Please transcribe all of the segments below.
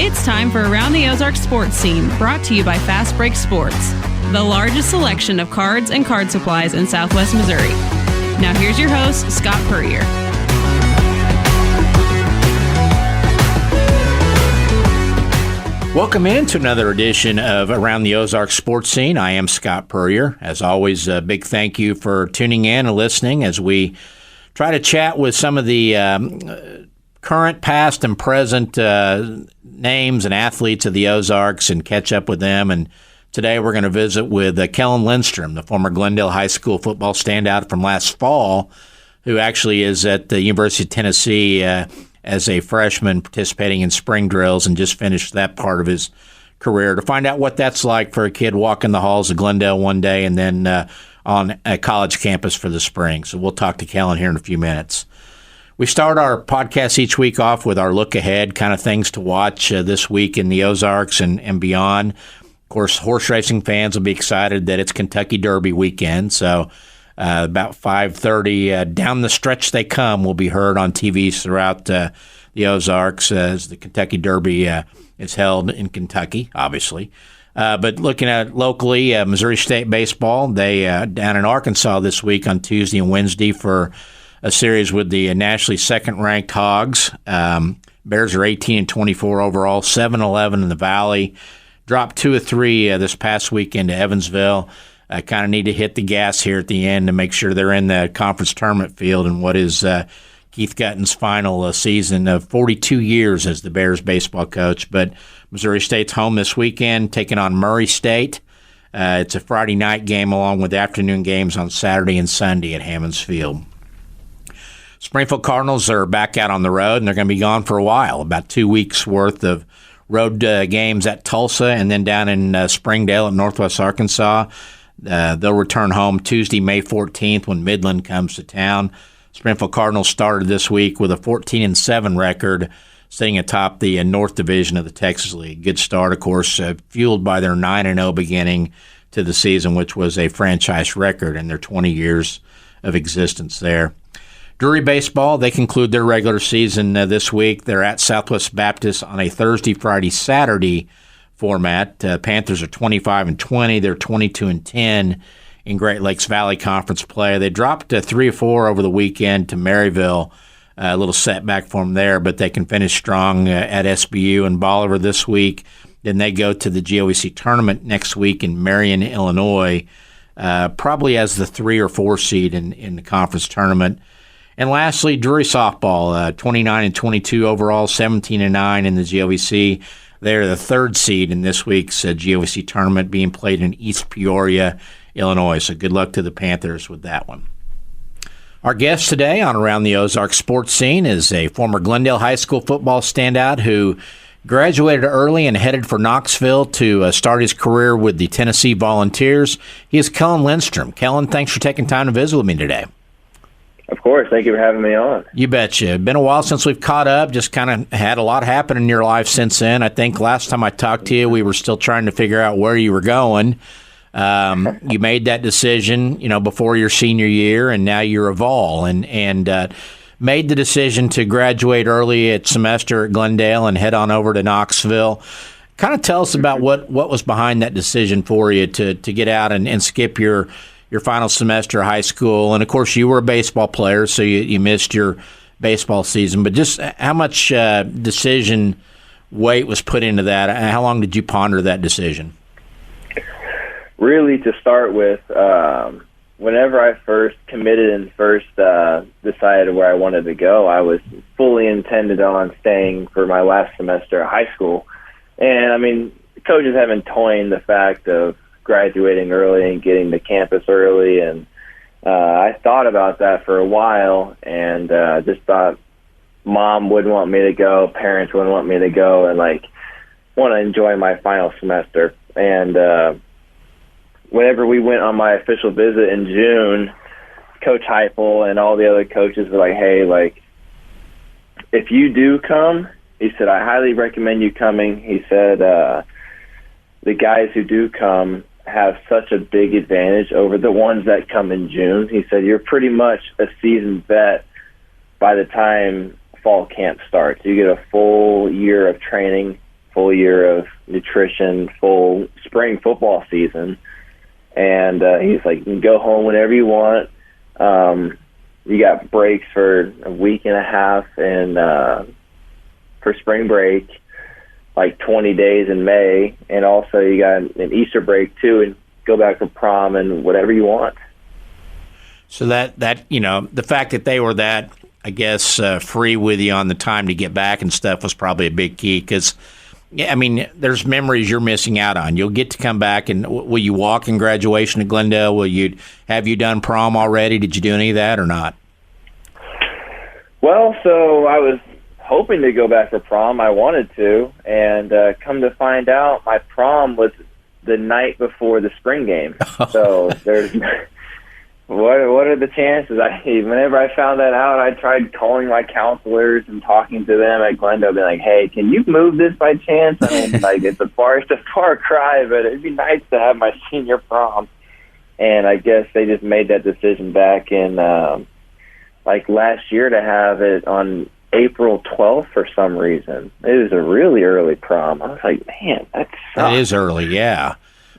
It's time for Around the Ozarks Sports Scene, brought to you by Fast Break Sports, the largest selection of cards and card supplies in Southwest Missouri. Now here's your host, Scott Puryear. Welcome in to another edition of Around the Ozarks Sports Scene. I am Scott Puryear. As always, a big thank you for tuning in and listening as we try to chat with some of the current, past, and present names and athletes of the Ozarks and catch up with them. And today we're going to visit with Kellen Lindstrom, the former Glendale High School football standout from last fall, who actually is at the University of Tennessee as a freshman participating in spring drills and just finished that part of his career, to find out what that's like for a kid walking the halls of Glendale one day and then on a college campus for the spring. So we'll talk to Kellen here in a few minutes. We start our podcast each week off with our look ahead, kind of things to watch this week in the Ozarks and beyond. Of course, horse racing fans will be excited that it's Kentucky Derby weekend. So about 5:30 down the stretch they come will be heard on TVs throughout the Ozarks as the Kentucky Derby is held in Kentucky, obviously. But looking at locally, Missouri State baseball, they down in Arkansas this week on Tuesday and Wednesday for a series with the nationally second-ranked Hogs. Bears are 18-24 overall, 7-11 in the Valley. Dropped 2 of 3 this past weekend to Evansville. Kind of need to hit the gas here at the end to make sure they're in the conference tournament field in what is Keith Gutton's final season of 42 years as the Bears baseball coach. But Missouri State's home this weekend, taking on Murray State. It's a Friday night game along with afternoon games on Saturday and Sunday at Hammons Field. Springfield Cardinals are back out on the road, and they're going to be gone for a while, about 2 weeks' worth of road games at Tulsa and then down in Springdale at Northwest Arkansas. They'll return home Tuesday, May 14th, when Midland comes to town. Springfield Cardinals started this week with a 14-7 record, sitting atop the North Division of the Texas League. Good start, of course, fueled by their 9-0 beginning to the season, which was a franchise record in their 20 years of existence there. Drury baseball, they conclude their regular season this week. They're at Southwest Baptist on a Thursday, Friday, Saturday format. Panthers are 25-20. They're 22-10 in Great Lakes Valley Conference play. They dropped 3-4 over the weekend to Maryville. A little setback for them there, but they can finish strong at SBU and Bolivar this week. Then they go to the GOEC tournament next week in Marion, Illinois, probably as the 3 or 4 seed in the conference tournament. And lastly, Drury softball, 29-22 overall, 17-9 in the GOEC. They're the 3rd seed in this week's GOEC tournament being played in East Peoria, Illinois. So good luck to the Panthers with that one. Our guest today on Around the Ozarks Sports Scene is a former Glendale High School football standout who graduated early and headed for Knoxville to start his career with the Tennessee Volunteers. He is Kellen Lindstrom. Kellen, thanks for taking time to visit with me today. Of course. Thank you for having me on. You betcha. Been a while since we've caught up. Just kind of had a lot happen in your life since then. I think last time I talked to you, we were still trying to figure out where you were going. You made that decision, before your senior year, and now you're a Vol, and made the decision to graduate early at semester at Glendale and head on over to Knoxville. Kind of tell us about what was behind that decision for you to get out and skip your final semester of high school. And, of course, you were a baseball player, so you missed your baseball season. But just how much decision weight was put into that? And how long did you ponder that decision? Really, to start with, whenever I first committed and first decided where I wanted to go, I was fully intended on staying for my last semester of high school. And, coaches haven't toyed the fact of graduating early and getting to campus early, and I thought about that for a while and just thought mom wouldn't want me to go, parents wouldn't want me to go, and want to enjoy my final semester. And whenever we went on my official visit in June, Coach Heupel and all the other coaches were like, hey, if you do come, he said, I highly recommend you coming. He said the guys who do come have such a big advantage over the ones that come in June. He said, you're pretty much a seasoned vet by the time fall camp starts. You get a full year of training full year of nutrition, full spring football season. And he's like, you can go home whenever you want. You got breaks for a week and a half for spring break, like 20 days in May. And also you got an Easter break too, and go back for prom and whatever you want. So that the fact that they were that, I guess, free with you on the time to get back and stuff was probably a big key because, there's memories you're missing out on. You'll get to come back, and will you walk in graduation at Glendale? Have you done prom already? Did you do any of that or not? Well, so I was hoping to go back for prom. I wanted to, and come to find out, my prom was the night before the spring game. So there's what are the chances? Whenever I found that out, I tried calling my counselors and talking to them at Glendale, being like, "Hey, can you move this by chance?" It's a far cry, but it'd be nice to have my senior prom. And I guess they just made that decision back in last year to have it on April 12th for some reason. It was a really early prom. I was like, man, that sucks. That is early, yeah.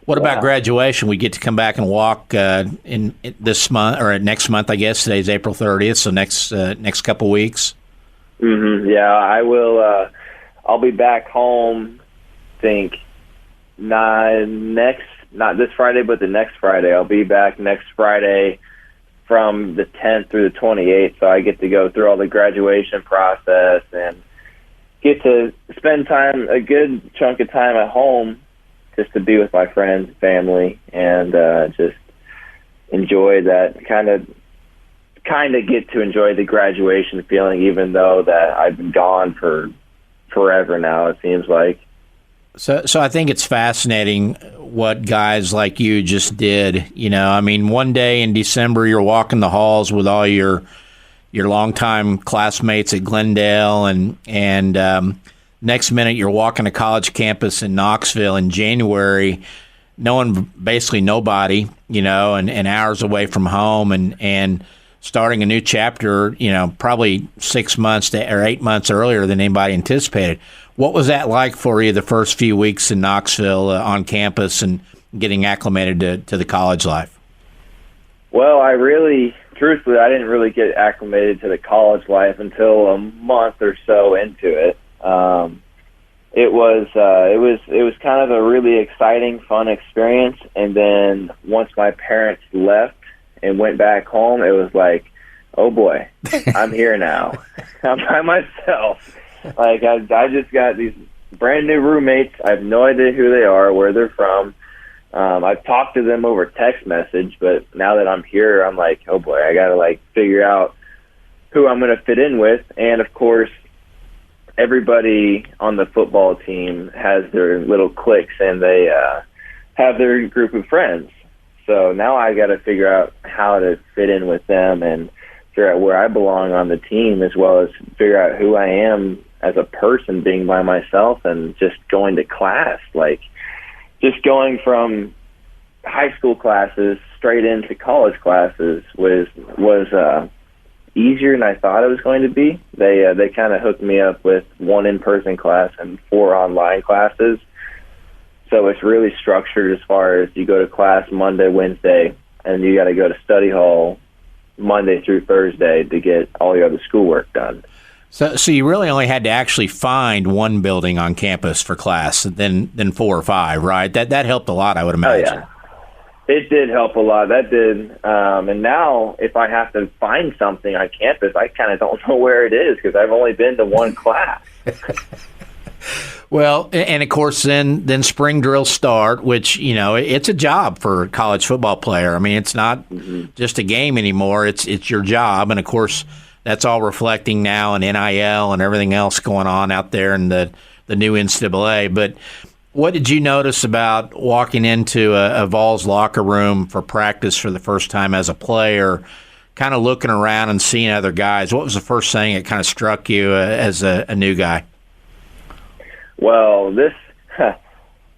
What about graduation? We get to come back and walk in this month or next month, I guess. Today's April 30th, so next couple weeks. Mm-hmm. Yeah, I will. I'll be back home, I think, not this Friday, but the next Friday. I'll be back next Friday from the 10th through the 28th, so I get to go through all the graduation process and get to spend a good chunk of time at home, just to be with my friends and family and just enjoy that kind of get to enjoy the graduation feeling, even though that I've been gone for forever now, it seems like. So I think it's fascinating what guys like you just did. One day in December, you're walking the halls with all your longtime classmates at Glendale, and next minute you're walking a college campus in Knoxville in January, knowing basically nobody, and hours away from home, and starting a new chapter, probably 6 months or 8 months earlier than anybody anticipated. What was that like for you the first few weeks in Knoxville on campus and getting acclimated to the college life? Well, truthfully, I didn't really get acclimated to the college life until a month or so into it. It was kind of a really exciting, fun experience. And then once my parents left and went back home, it was like, oh boy, I'm here now. I'm by myself. I just got these brand new roommates. I have no idea who they are, where they're from. I've talked to them over text message, but now that I'm here, I'm like, oh boy, I got to figure out who I'm going to fit in with. And of course, everybody on the football team has their little cliques, and they have their group of friends. So now I got to figure out how to fit in with them and figure out where I belong on the team, as well as figure out who I am as a person, being by myself and just going to class. Just going from high school classes straight into college classes was easier than I thought it was going to be. They kind of hooked me up with 1 in-person class and 4 online classes. So it's really structured as far as you go to class Monday, Wednesday, and you got to go to study hall Monday through Thursday to get all your other schoolwork done. So you really only had to actually find one building on campus for class, then 4 or 5, right? That helped a lot, I would imagine. Oh, yeah. It did help a lot. That did. And now if I have to find something on campus, I kind of don't know where it is because I've only been to one class. Well, and of course, then spring drills start, which, it's a job for a college football player. It's not just a game anymore. It's your job. And of course, that's all reflecting now in NIL and everything else going on out there in the new NCAA. But what did you notice about walking into a Vols locker room for practice for the first time as a player, kind of looking around and seeing other guys? What was the first thing that kind of struck you as a new guy? Well,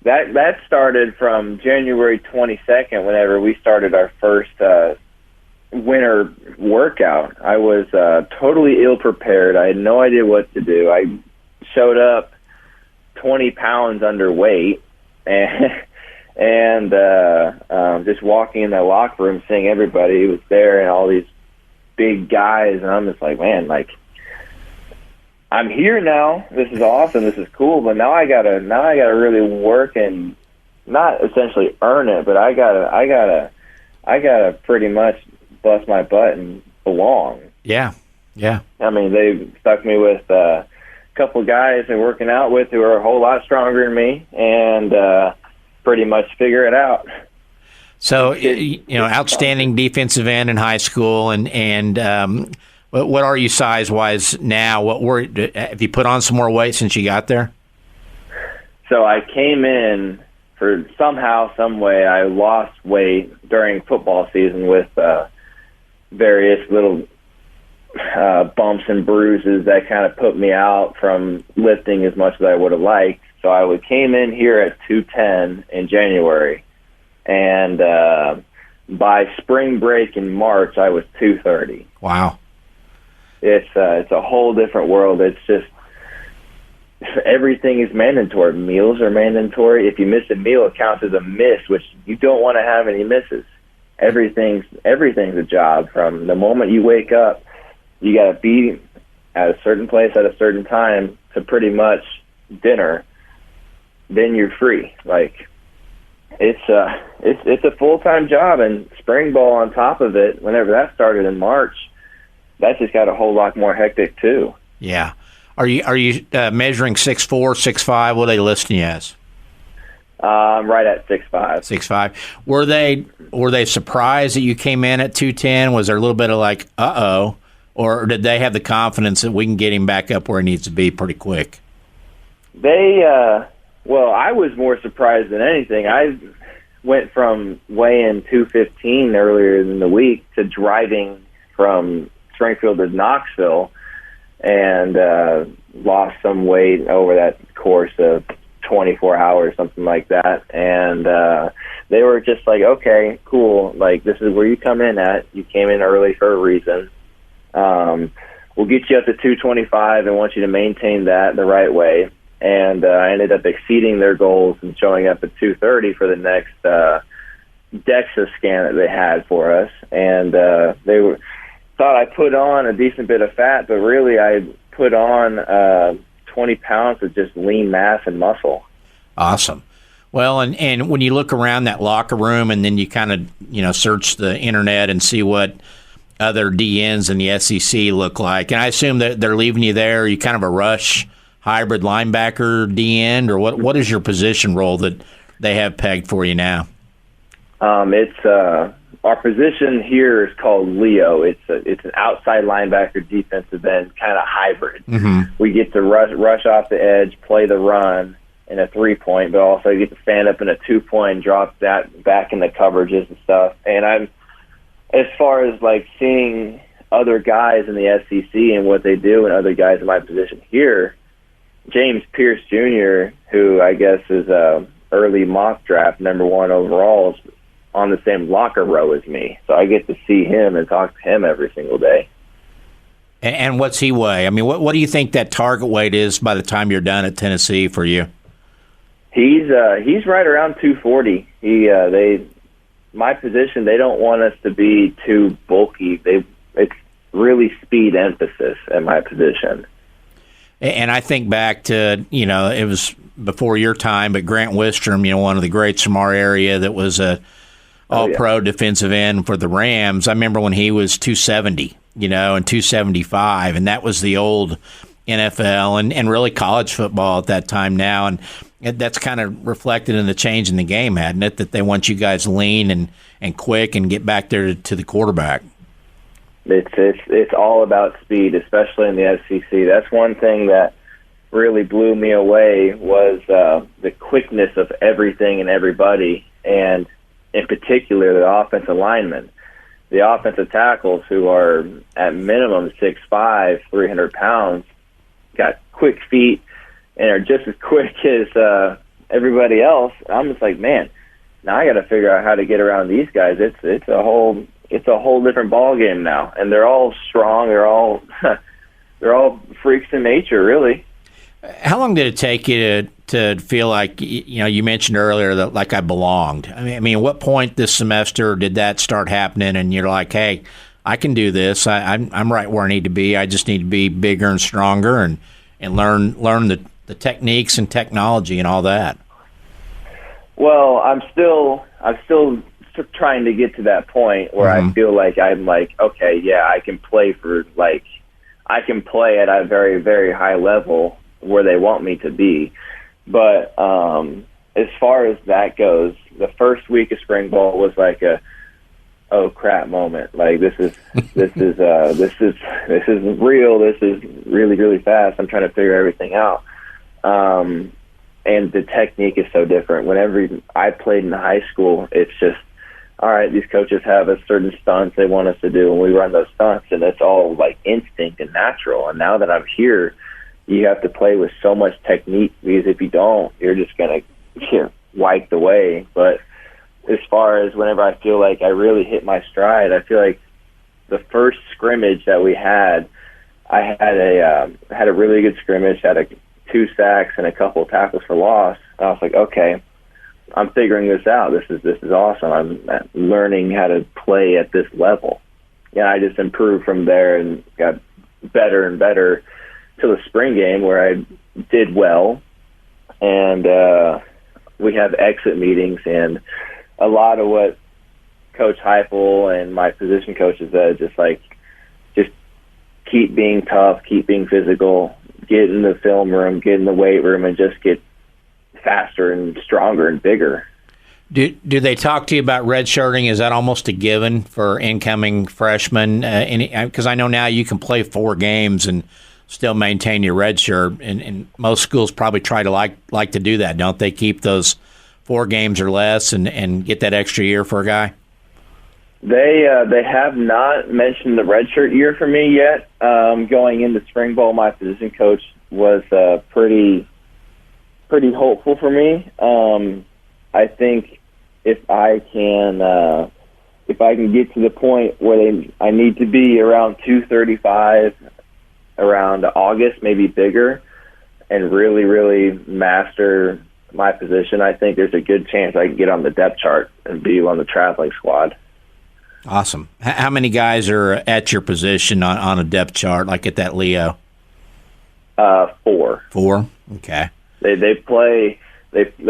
that started from January 22nd, whenever we started our first winter workout. I was totally ill-prepared. I had no idea what to do. I showed up 20 pounds underweight, and just walking in that locker room, seeing everybody who was there and all these big guys, and I'm just like, man, like, I'm here now. This is awesome. This is cool. But now I gotta really work and not essentially earn it, but I gotta pretty much bust my butt and belong. Yeah. I mean, they stuck me with a couple of guys they're working out with who are a whole lot stronger than me, and pretty much figure it out. So, outstanding defensive end in high school, and what are you size-wise now? Have you put on some more weight since you got there? So I came in for somehow, some way, I lost weight during football season with various little bumps and bruises that kind of put me out from lifting as much as I would have liked. So I came in here at 210 in January, and by spring break in March, I was 230. Wow. It's a whole different world. It's just everything is mandatory. Meals are mandatory. If you miss a meal, it counts as a miss, which you don't want to have any misses. Everything's a job. From the moment you wake up, you got to be at a certain place at a certain time to pretty much dinner. Then you're free. Like, it's a full-time job, and spring ball on top of it. Whenever that started in March, that just got a whole lot more hectic too. Yeah. Are you measuring 6'4", 6'5"? What are they listing you as? Right at 6'5". 6'5". Were they surprised that you came in at 210? Was there a little bit of like, uh-oh? Or did they have the confidence that we can get him back up where he needs to be pretty quick? Well, I was more surprised than anything. I went from weighing 215 earlier in the week to driving from Springfield to Knoxville, and lost some weight over that course of 24 hours, something like that. And they were just like, okay, cool. Like, this is where you come in at. You came in early for a reason. We'll get you up to 225 and want you to maintain that the right way. And I ended up exceeding their goals and showing up at 230 for the next DEXA scan that they had for us. And they thought I put on a decent bit of fat, but really I put on 20 pounds of just lean mass and muscle. Awesome. Well, and when you look around that locker room and then you kind of, search the internet and see what other DNs in the SEC look like, and I assume that they're leaving you there, are you kind of a rush hybrid linebacker DN, or what is your position role that they have pegged for you now? It's our position here is called Leo. It's an outside linebacker, defensive end, kind of hybrid. Mm-hmm. We get to rush off the edge, play the run in a 3-point, but also get to stand up in a 2-point, drop that back in the coverages and stuff. And I'm, as far as like seeing other guys in the SEC and what they do and other guys in my position here, James Pierce Jr., who I guess is early mock draft #1 overall, is on the same locker row as me. So I get to see him and talk to him every single day. And what's he weigh? I mean, what do you think that target weight is by the time you're done at Tennessee for you? He's right around 240. My position, they don't want us to be too bulky. It's really speed emphasis at my position. And I think back to, it was before your time, but Grant Wistrom, one of the greats from our area that was a all-pro defensive end for the Rams. I remember when he was 270, and 275, and that was the old NFL and really college football at that time now. And that's kind of reflected in the change in the game, hadn't it, that they want you guys lean and quick and get back there to the quarterback. It's all about speed, especially in the SEC. That's one thing that really blew me away was the quickness of everything and everybody, and in particular the offensive linemen. The offensive tackles, who are at minimum 6'5", 300 pounds, got quick feet and are just as quick as everybody else. I'm just like, man, now I got to figure out how to get around these guys. It's a whole different ball game now, and they're all strong. They're all freaks in nature, really. How long did it take you to feel like, you mentioned earlier that like I belonged? I mean, at what point this semester did that start happening and you're like, hey, I can do this. I'm right where I need to be. I just need to be bigger and stronger and learn the techniques and technology and all that. Well, I'm still trying to get to that point where I feel like I'm like, okay, yeah, I can play at a very, very high level where they want me to be. But as far as that goes, the first week of spring ball was like a oh crap moment. Like this is real. This is really, really fast. I'm trying to figure everything out. And the technique is so different. Whenever I played in high school, it's just, all right, these coaches have a certain stunts they want us to do, and we run those stunts, and it's all like instinct and natural. And now that I'm here, you have to play with so much technique, because if you don't, you're just going to get wiped away. But as far as whenever I feel like I really hit my stride, I feel like the first scrimmage that we had, I had a really good scrimmage, had 2 sacks and a couple of tackles for loss. And I was like, okay, I'm figuring this out. This is awesome. I'm learning how to play at this level. Yeah, I just improved from there and got better and better to the spring game where I did well. And we have exit meetings, and a lot of what Coach Heupel and my position coaches said, just keep being tough, keep being physical, get in the film room, get in the weight room, and just get faster and stronger and bigger. Do they talk to you about redshirting? Is that almost a given for incoming freshmen? Because I know now you can play 4 games and still maintain your redshirt, and most schools probably try to like to do that, don't they? Keep those 4 games or less and get that extra year for a guy. They have not mentioned the redshirt year for me yet. Going into spring ball, my position coach was pretty hopeful for me. I think if I can get to the point where I need to be around 235 around August, maybe bigger, and really, really master my position, I think there's a good chance I can get on the depth chart and be on the traveling squad. Awesome. How many guys are at your position on a depth chart, like at that Leo? 4. 4? Okay. They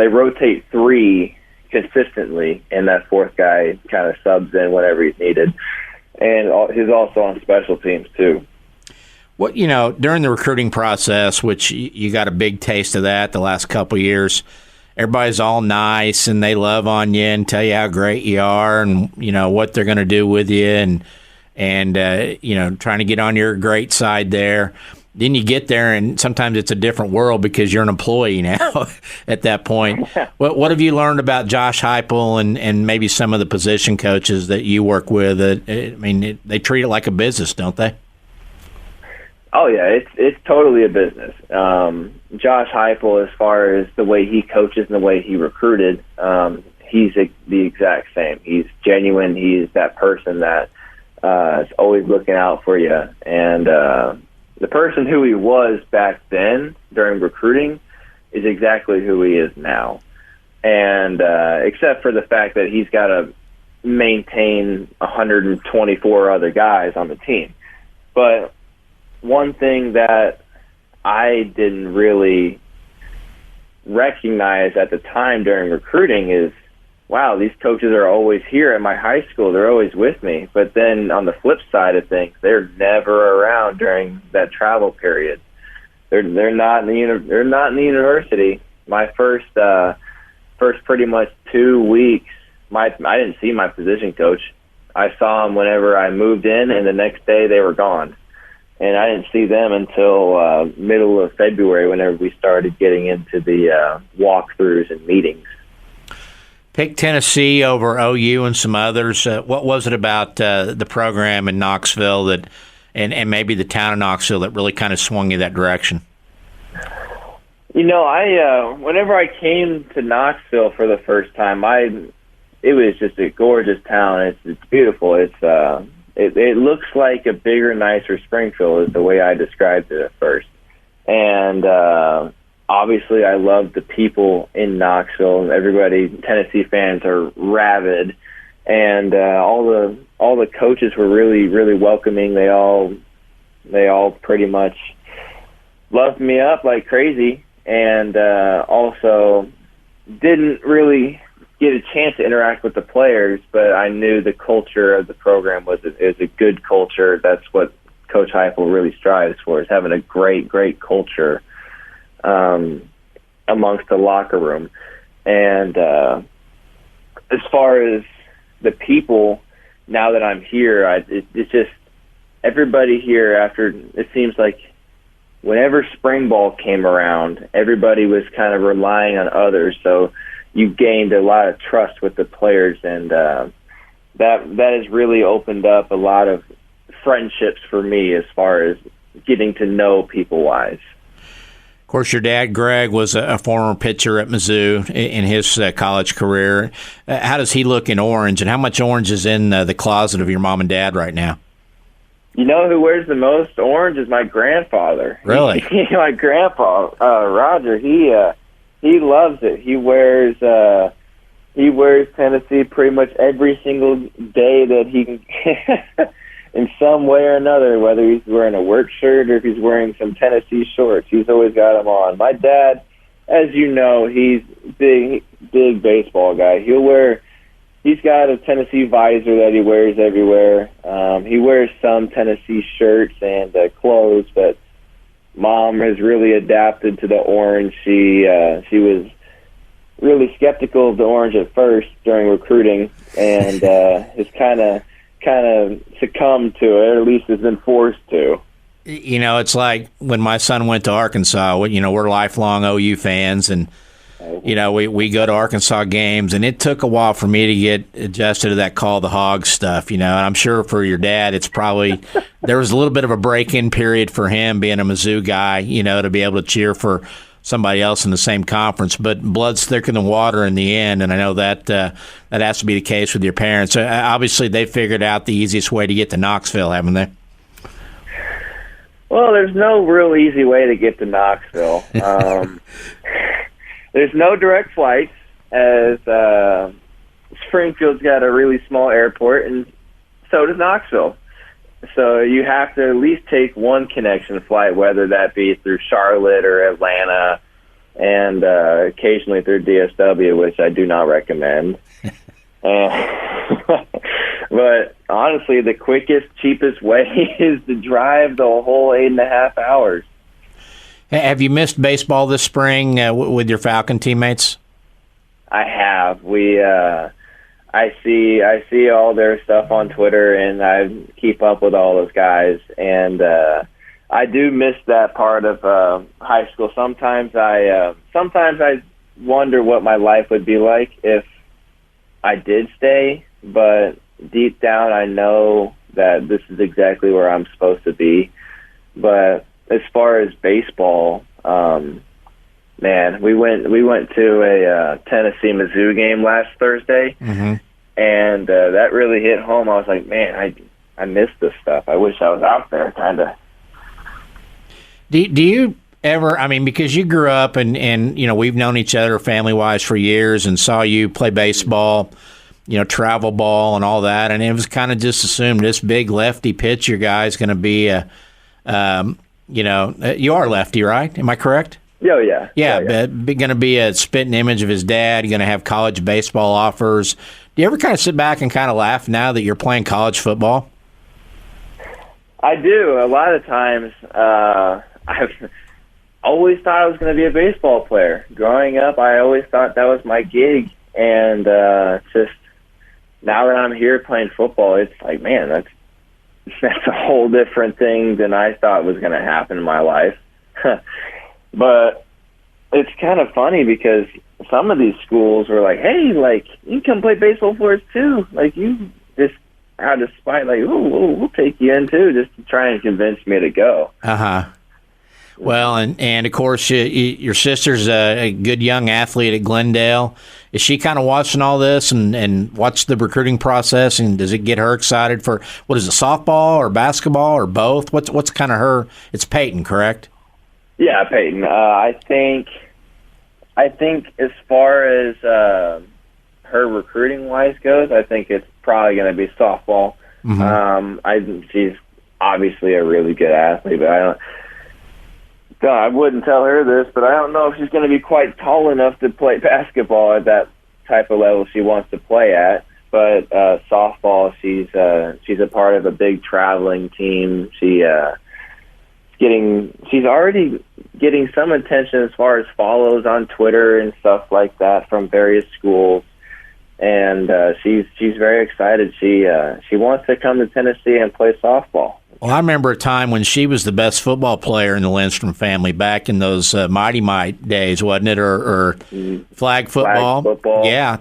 rotate 3 consistently, and that 4th guy kind of subs in whenever he's needed. And he's also on special teams too. What, during the recruiting process, which you got a big taste of that the last couple of years, everybody's all nice and they love on you and tell you how great you are and, what they're going to do with you and trying to get on your great side there. Then you get there and sometimes it's a different world because you're an employee now at that point. What have you learned about Josh Heupel and maybe some of the position coaches that you work with? They treat it like a business, don't they? Oh yeah, it's totally a business. Josh Heupel, as far as the way he coaches and the way he recruited, he's the exact same. He's genuine. He's that person that is always looking out for you. And the person who he was back then during recruiting is exactly who he is now. And except for the fact that he's got to maintain 124 other guys on the team. But one thing that I didn't really recognize at the time during recruiting is, wow, these coaches are always here at my high school. They're always with me. But then on the flip side of things, they're never around during that travel period. They're not in the university. My first pretty much 2 weeks, I didn't see my position coach. I saw them whenever I moved in, and the next day they were gone. And I didn't see them until middle of February whenever we started getting into the walkthroughs and meetings. Pick Tennessee over OU and some others. What was it about the program in Knoxville and maybe the town of Knoxville that really kind of swung you that direction? Whenever I came to Knoxville for the first time, it was just a gorgeous town. It's beautiful. It looks like a bigger, nicer Springfield is the way I described it at first. And obviously, I love the people in Knoxville. Everybody, Tennessee fans, are rabid, and all the coaches were really, really welcoming. They all pretty much loved me up like crazy, and also didn't really get a chance to interact with the players, but I knew the culture of the program was a good culture. That's what Coach Heupel really strives for, is having a great, great culture amongst the locker room. And as far as the people, now that I'm here, it's just everybody here, after it seems like whenever spring ball came around, everybody was kind of relying on others. So you gained a lot of trust with the players, and that has really opened up a lot of friendships for me as far as getting to know people-wise. Of course, your dad, Greg, was a former pitcher at Mizzou in his college career. How does he look in orange, and how much orange is in the closet of your mom and dad right now? You know who wears the most orange is my grandfather. Really? My grandpa, Roger, he loves it. He wears Tennessee pretty much every single day that he can, in some way or another, whether he's wearing a work shirt or if he's wearing some Tennessee shorts. He's always got them on. My dad, as you know, he's big baseball guy. He's got a Tennessee visor that he wears everywhere. He wears some Tennessee shirts and clothes, but Mom has really adapted to the orange. She was really skeptical of the orange at first during recruiting, and has kind of succumbed to it, or at least has been forced to. You know, it's like when my son went to Arkansas. You know, we're lifelong OU fans, and you know, we go to Arkansas games, and it took a while for me to get adjusted to that call the hog stuff, you know. And I'm sure for your dad, it's probably there was a little bit of a break-in period for him being a Mizzou guy, you know, to be able to cheer for somebody else in the same conference. But blood's thicker than water in the end, and I know that that has to be the case with your parents. Obviously, they figured out the easiest way to get to Knoxville, haven't they? Well, there's no real easy way to get to Knoxville. There's no direct flights, as Springfield's got a really small airport, and so does Knoxville. So you have to at least take one connection flight, whether that be through Charlotte or Atlanta, and occasionally through DSW, which I do not recommend. But honestly, the quickest, cheapest way is to drive the whole 8.5 hours. Have you missed baseball this spring with your Falcon teammates? I have. I see all their stuff on Twitter, and I keep up with all those guys. And I do miss that part of high school. Sometimes I wonder what my life would be like if I did stay. But deep down, I know that this is exactly where I'm supposed to be. But as far as baseball, man, we went to a Tennessee Mizzou game last Thursday, and that really hit home. I was like, man, I miss this stuff. I wish I was out there, kind of. Do you ever? I mean, because you grew up and you know, we've known each other family wise for years, and saw you play baseball, you know, travel ball and all that, and it was kind of just assumed this big lefty pitcher guy is going to be a you know, you are lefty, right? Am I correct? Oh, yeah. Yeah, going to be a spitting image of his dad. You're going to have college baseball offers. Do you ever kind of sit back and kind of laugh now that you're playing college football? I do. A lot of times, I've always thought I was going to be a baseball player. Growing up, I always thought that was my gig. And just now that I'm here playing football, it's like, man, that's a whole different thing than I thought was going to happen in my life. But it's kind of funny because some of these schools were like, hey, like, you can come play baseball for us too. Like, you just out of spite, like, oh, we'll take you in too, just to try and convince me to go. Well, and of course, your sister's a good young athlete at Glendale. Is she kind of watching all this and watch the recruiting process? And does it get her excited for, what is it, softball or basketball or both? What's kind of her? It's Peyton, correct? Yeah, Peyton. I think as far as her recruiting wise goes, I think it's probably going to be softball. She's obviously a really good athlete, but I wouldn't tell her this, but I don't know if she's going to be quite tall enough to play basketball at that type of level she wants to play at. But softball, she's a part of a big traveling team. She's already getting some attention as far as follows on Twitter and stuff like that from various schools. And she's very excited. She wants to come to Tennessee and play softball. Well, I remember a time when she was the best football player in the Lindstrom family back in those Mighty Might days, wasn't it? Or flag football. Flag football. Yeah.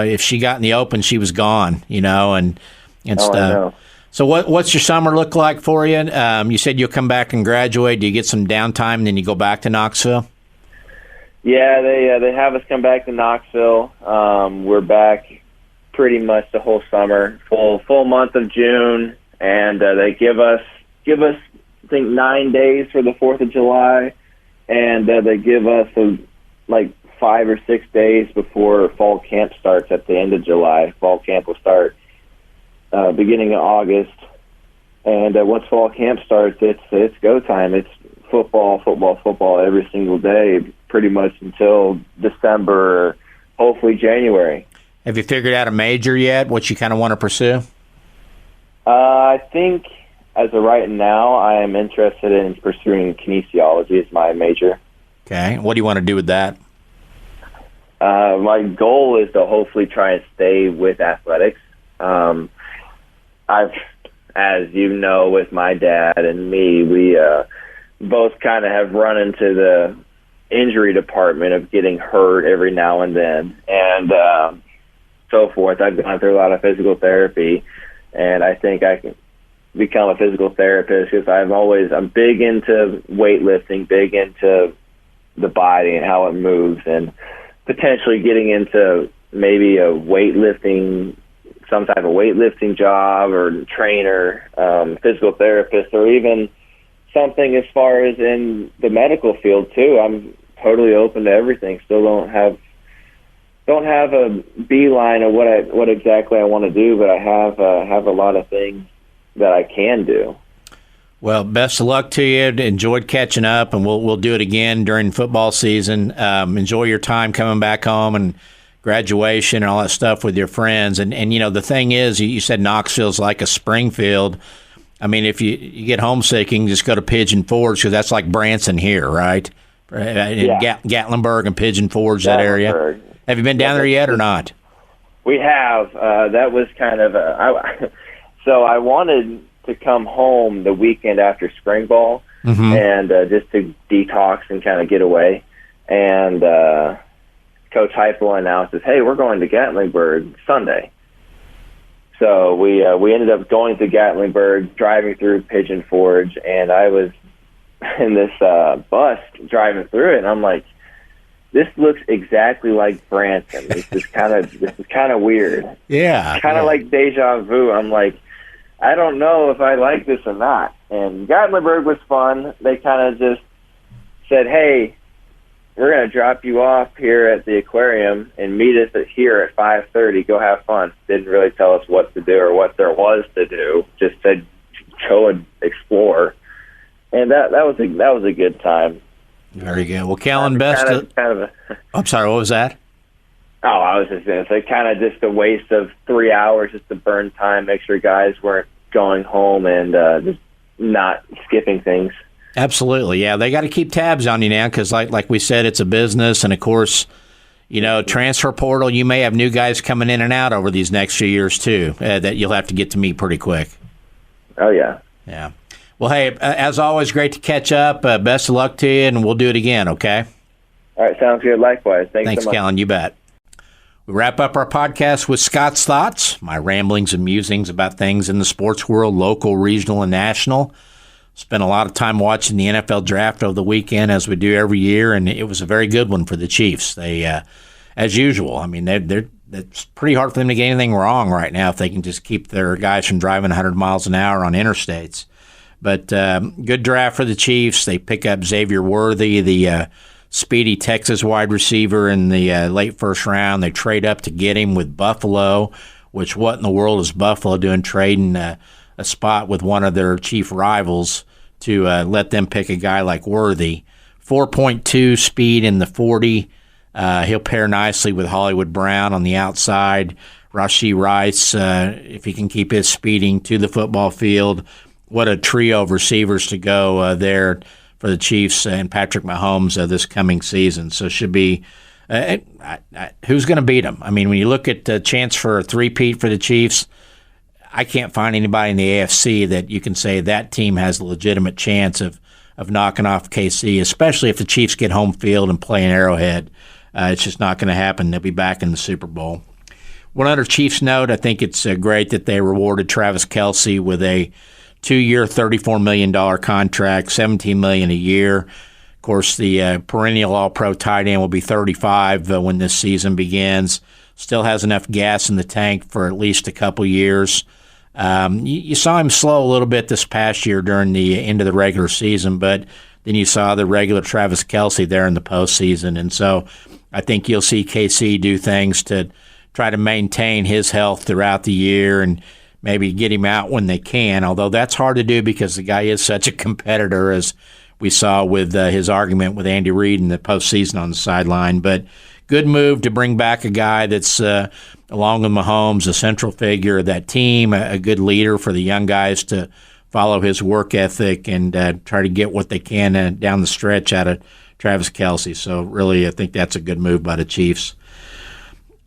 If she got in the open, she was gone. And stuff. I know. So what's your summer look like for you? You said you'll come back and graduate. Do you get some downtime and then you go back to Knoxville? Yeah, they have us come back to Knoxville. We're back pretty much the whole summer, full month of June. And they give us, I think, 9 days for the 4th of July, and they give us 5 or 6 days before fall camp starts at the end of July. Fall camp will start beginning of August, and once fall camp starts, it's go time. It's football every single day, pretty much until December, hopefully January. Have you figured out a major yet? What you kind of want to pursue? I think as of right now, I am interested in pursuing kinesiology as my major. Okay. What do you want to do with that? My goal is to hopefully try and stay with athletics. As you know, with my dad and me, we both kind of have run into the injury department of getting hurt every now and then, and so forth. I've gone through a lot of physical therapy. And I think I can become a physical therapist because I'm big into weightlifting, big into the body and how it moves, and potentially getting into maybe some type of weightlifting job or trainer, physical therapist, or even something as far as in the medical field too. I'm totally open to everything. Still don't have a beeline of what exactly I want to do, but I have a lot of things that I can do. Well, best of luck to you. Enjoyed catching up, and we'll do it again during football season. Enjoy your time coming back home and graduation and all that stuff with your friends. And the thing is, you said Knoxville's like a Springfield. I mean, if you get homesick, you can just go to Pigeon Forge because that's like Branson here, right? Yeah. Gatlinburg and Pigeon Forge, that area. Have you been down there yet or not? We have. That was kind of so I wanted to come home the weekend after spring ball and just to detox and kind of get away. And Coach Heupel announces, "Hey, we're going to Gatlinburg Sunday." So we ended up going to Gatlinburg, driving through Pigeon Forge, and I was in this bus driving through it, and I'm like, this looks exactly like Branson. This is kind of weird. Yeah. Kind of like deja vu. I'm like, I don't know if I like this or not. And Gatlinburg was fun. They kind of just said, hey, we're going to drop you off here at the aquarium and meet us here at 5:30. Go have fun. Didn't really tell us what to do or what there was to do. Just said, go and explore. And that was a good time. Very good. Well, Kellen, I'm sorry, what was that? Oh, I was just going to say kind of just a waste of 3 hours just to burn time, make sure guys weren't going home and just not skipping things. Absolutely, yeah. They got to keep tabs on you now because, like we said, it's a business. And, of course, transfer portal, you may have new guys coming in and out over these next few years, too, that you'll have to get to meet pretty quick. Oh, yeah. Yeah. Well, hey, as always, great to catch up. Best of luck to you, and we'll do it again, okay? All right, sounds good. Likewise. Thanks so much. Kellen. You bet. We wrap up our podcast with Scott's thoughts, my ramblings and musings about things in the sports world, local, regional, and national. Spent a lot of time watching the NFL draft over the weekend, as we do every year, and it was a very good one for the Chiefs. They, as usual, I mean, it's pretty hard for them to get anything wrong right now if they can just keep their guys from driving 100 miles an hour on interstates. But good draft for the Chiefs. They pick up Xavier Worthy, the speedy Texas wide receiver, in the late first round. They trade up to get him with Buffalo, which what in the world is Buffalo doing trading a spot with one of their chief rivals to let them pick a guy like Worthy. 4.2 speed in the 40. He'll pair nicely with Hollywood Brown on the outside. Rashee Rice, if he can keep his speeding to the football field. What a trio of receivers to go there for the Chiefs and Patrick Mahomes this coming season. So it should be who's going to beat them? I mean, when you look at the chance for a three-peat for the Chiefs, I can't find anybody in the AFC that you can say that team has a legitimate chance of knocking off KC, especially if the Chiefs get home field and play in Arrowhead. It's just not going to happen. They'll be back in the Super Bowl. One other Chiefs note, I think it's great that they rewarded Travis Kelce with a 2-year, $34 million contract, $17 million a year. Of course, the perennial All-Pro tight end will be 35 when this season begins. Still has enough gas in the tank for at least a couple years. You saw him slow a little bit this past year during the end of the regular season, but then you saw the regular Travis Kelce there in the postseason. And so I think you'll see KC do things to try to maintain his health throughout the year and maybe get him out when they can, although that's hard to do because the guy is such a competitor, as we saw with his argument with Andy Reid in the postseason on the sideline. But good move to bring back a guy that's, along with Mahomes, a central figure of that team, a good leader for the young guys to follow his work ethic and try to get what they can down the stretch out of Travis Kelce. So really, I think that's a good move by the Chiefs.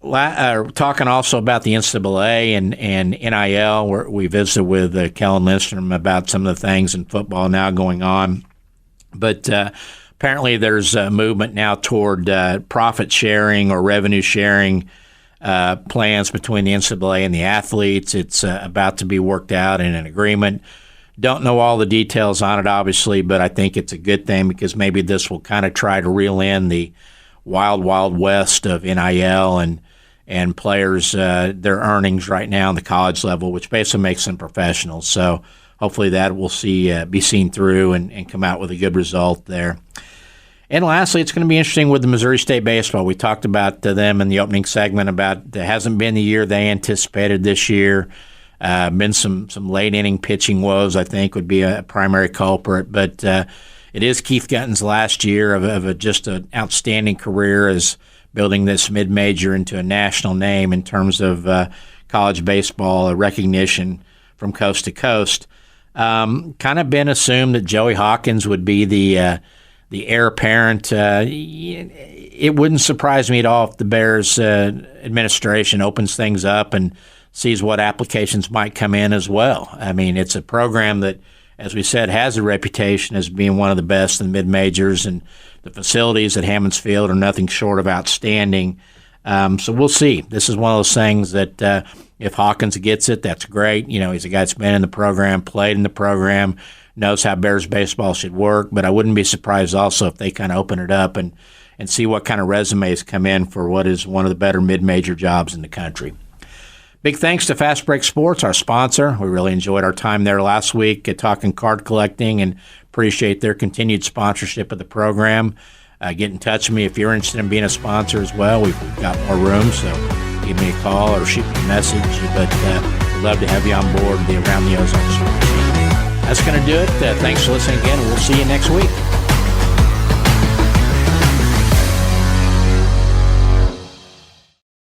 Talking also about the NCAA and NIL, where we visited with Kellen Lindstrom about some of the things in football now going on. But apparently there's a movement now toward profit sharing or revenue sharing plans between the NCAA and the athletes. It's about to be worked out in an agreement. Don't know all the details on it, obviously, but I think it's a good thing because maybe this will kind of try to reel in the wild, wild west of NIL and players, their earnings right now on the college level, which basically makes them professionals. So hopefully that will be seen through and come out with a good result there. And lastly, it's going to be interesting with the Missouri State baseball. We talked about them in the opening segment about it hasn't been the year they anticipated this year. Been some late inning pitching woes, I think, would be a primary culprit. But it is Keith Gutton's last year of just an outstanding career as building this mid-major into a national name in terms of college baseball recognition from coast to coast. Kind of been assumed that Joey Hawkins would be the heir apparent. It wouldn't surprise me at all if the Bears administration opens things up and sees what applications might come in as well. I mean, it's a program that, as we said, has a reputation as being one of the best in the mid-majors, and the facilities at Hammons Field are nothing short of outstanding. So we'll see. This is one of those things that if Hawkins gets it, that's great. You know, he's a guy that's been in the program, played in the program, knows how Bears baseball should work. But I wouldn't be surprised also if they kind of open it up and see what kind of resumes come in for what is one of the better mid-major jobs in the country. Big thanks to Fast Break Sports, our sponsor. We really enjoyed our time there last week talking card collecting and appreciate their continued sponsorship of the program. Get in touch with me if you're interested in being a sponsor as well. We've got more room, so give me a call or shoot me a message. But we'd love to have you on board the Around the Ozarks. That's going to do it. Thanks for listening again, and we'll see you next week.